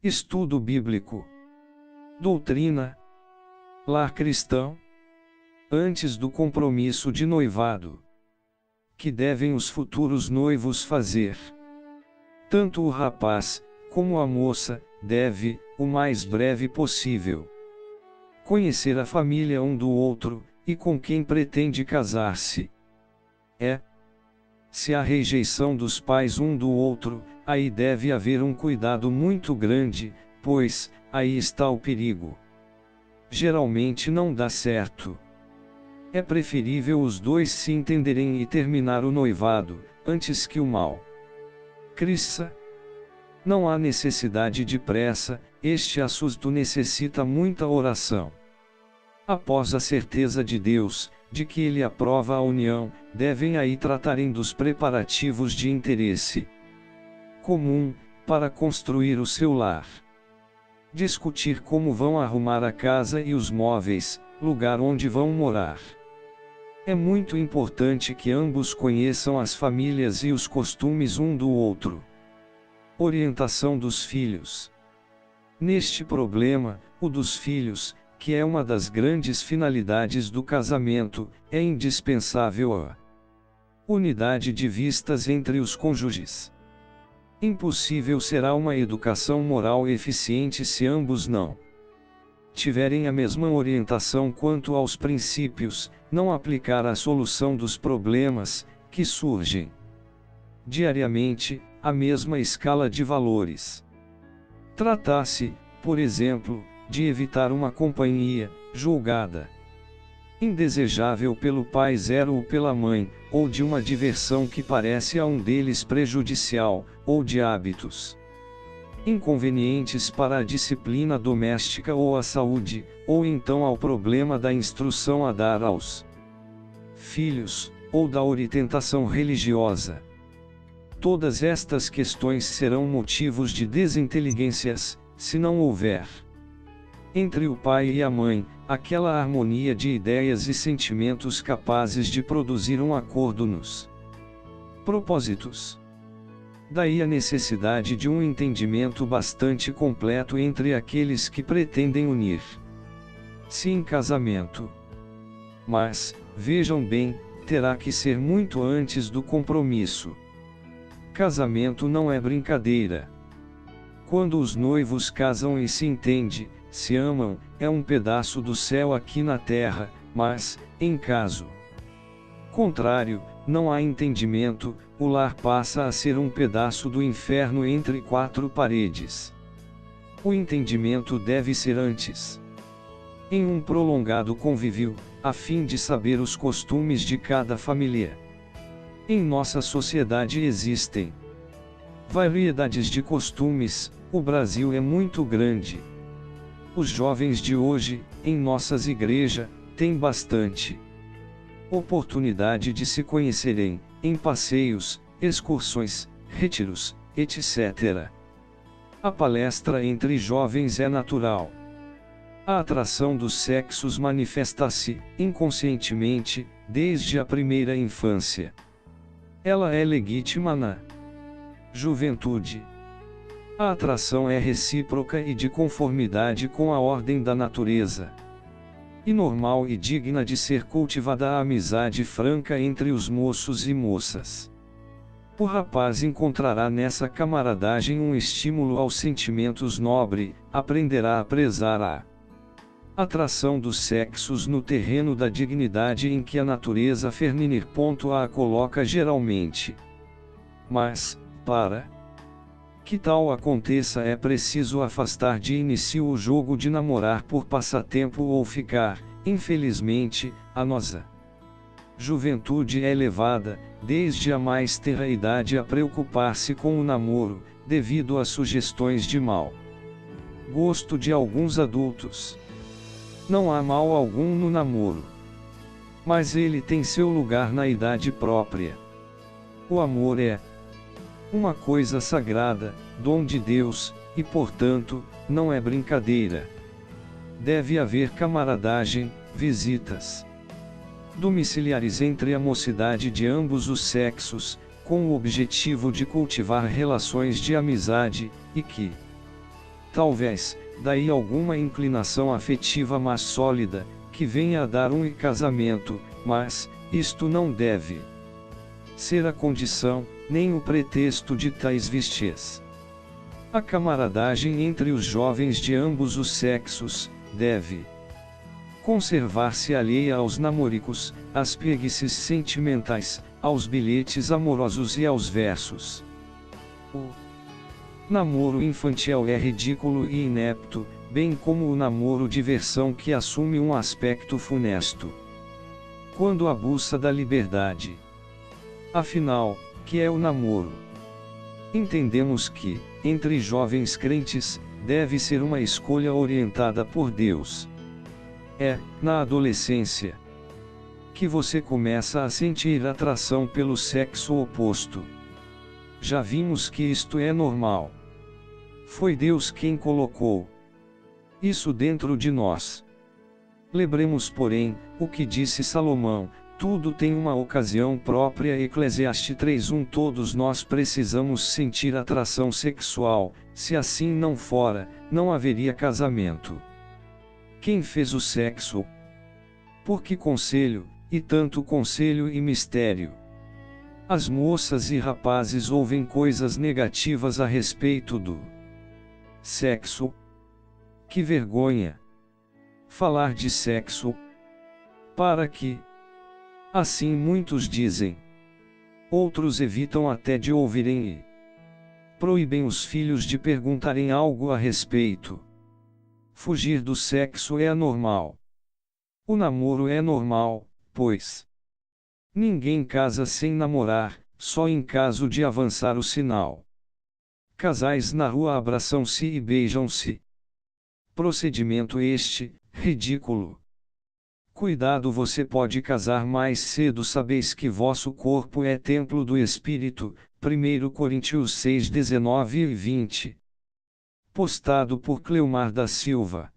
Estudo bíblico. Doutrina. Lar cristão. Antes do compromisso de noivado. Que devem os futuros noivos fazer? Tanto o rapaz, como a moça, deve, o mais breve possível, conhecer a família um do outro, e com quem pretende casar-se. Se há rejeição dos pais um do outro, aí deve haver um cuidado muito grande, pois, aí está o perigo. Geralmente não dá certo. É preferível os dois se entenderem e terminar o noivado, antes que o mal cresça. Não há necessidade de pressa, este assunto necessita muita oração. Após a certeza de Deus, de que Ele aprova a união, devem aí tratarem dos preparativos de interesse comum, para construir o seu lar. Discutir como vão arrumar a casa e os móveis, lugar onde vão morar. É muito importante que ambos conheçam as famílias e os costumes um do outro. Orientação dos filhos. Neste problema, o dos filhos, que é uma das grandes finalidades do casamento, é indispensável a unidade de vistas entre os cônjuges. Impossível será uma educação moral eficiente se ambos não tiverem a mesma orientação quanto aos princípios, não aplicar a solução dos problemas que surgem diariamente, a mesma escala de valores. Tratar-se, por exemplo, de evitar uma companhia julgada indesejável pelo pai ou pela mãe, ou de uma diversão que parece a um deles prejudicial, ou de hábitos inconvenientes para a disciplina doméstica ou a saúde, ou então ao problema da instrução a dar aos filhos, ou da orientação religiosa. Todas estas questões serão motivos de desinteligências, se não houver entre o pai e a mãe, aquela harmonia de ideias e sentimentos capazes de produzir um acordo nos propósitos. Daí a necessidade de um entendimento bastante completo entre aqueles que pretendem unir-se em casamento. Mas, vejam bem, terá que ser muito antes do compromisso. Casamento não é brincadeira. Quando os noivos casam e se entendem, se amam, é um pedaço do céu aqui na terra, mas, em caso contrário, não há entendimento, o lar passa a ser um pedaço do inferno entre quatro paredes. O entendimento deve ser antes. Em um prolongado convívio, a fim de saber os costumes de cada família. Em nossa sociedade existem variedades de costumes, o Brasil é muito grande. Os jovens de hoje, em nossas igrejas, têm bastante oportunidade de se conhecerem, em passeios, excursões, retiros, etc. A palestra entre jovens é natural. A atração dos sexos manifesta-se, inconscientemente, desde a primeira infância. Ela é legítima na juventude. A atração é recíproca e de conformidade com a ordem da natureza. E normal e digna de ser cultivada a amizade franca entre os moços e moças. O rapaz encontrará nessa camaradagem um estímulo aos sentimentos nobre, aprenderá a prezar a atração dos sexos no terreno da dignidade em que a natureza feminina a coloca geralmente. Mas, para que tal aconteça é preciso afastar de início o jogo de namorar por passatempo ou ficar, infelizmente, a nossa juventude é levada, desde a mais tenra idade a preocupar-se com o namoro, devido a sugestões de mau gosto de alguns adultos. Não há mal algum no namoro. Mas ele tem seu lugar na idade própria. O amor é uma coisa sagrada, dom de Deus, e portanto, não é brincadeira. Deve haver camaradagem, visitas domiciliares entre a mocidade de ambos os sexos, com o objetivo de cultivar relações de amizade, e que talvez, daí alguma inclinação afetiva mais sólida, que venha a dar um casamento, mas, isto não deve ser a condição, nem o pretexto de tais vestes. A camaradagem entre os jovens de ambos os sexos, deve conservar-se alheia aos namoricos, às preguiças sentimentais, aos bilhetes amorosos e aos versos. O namoro infantil é ridículo e inepto, bem como o namoro diversão que assume um aspecto funesto quando abusa da liberdade. Afinal, que é o namoro? Entendemos que, entre jovens crentes, deve ser uma escolha orientada por Deus. É, na adolescência, que você começa a sentir atração pelo sexo oposto. Já vimos que isto é normal. Foi Deus quem colocou isso dentro de nós. Lembremos, porém, o que disse Salomão: tudo tem uma ocasião própria. Eclesiastes 3:1. Todos nós precisamos sentir atração sexual, se assim não fora, não haveria casamento. Quem fez o sexo? Por que conselho, e tanto conselho e mistério? As moças e rapazes ouvem coisas negativas a respeito do sexo. Que vergonha! Falar de sexo. Para que? Assim muitos dizem. Outros evitam até de ouvirem e proíbem os filhos de perguntarem algo a respeito. Fugir do sexo é anormal. O namoro é normal, pois ninguém casa sem namorar, só em caso de avançar o sinal. Casais na rua abraçam-se e beijam-se. Procedimento este, ridículo. Cuidado, você pode casar mais cedo. Sabeis que vosso corpo é templo do Espírito, 1 Coríntios 6:19 e 20. Postado por Cleomar da Silva.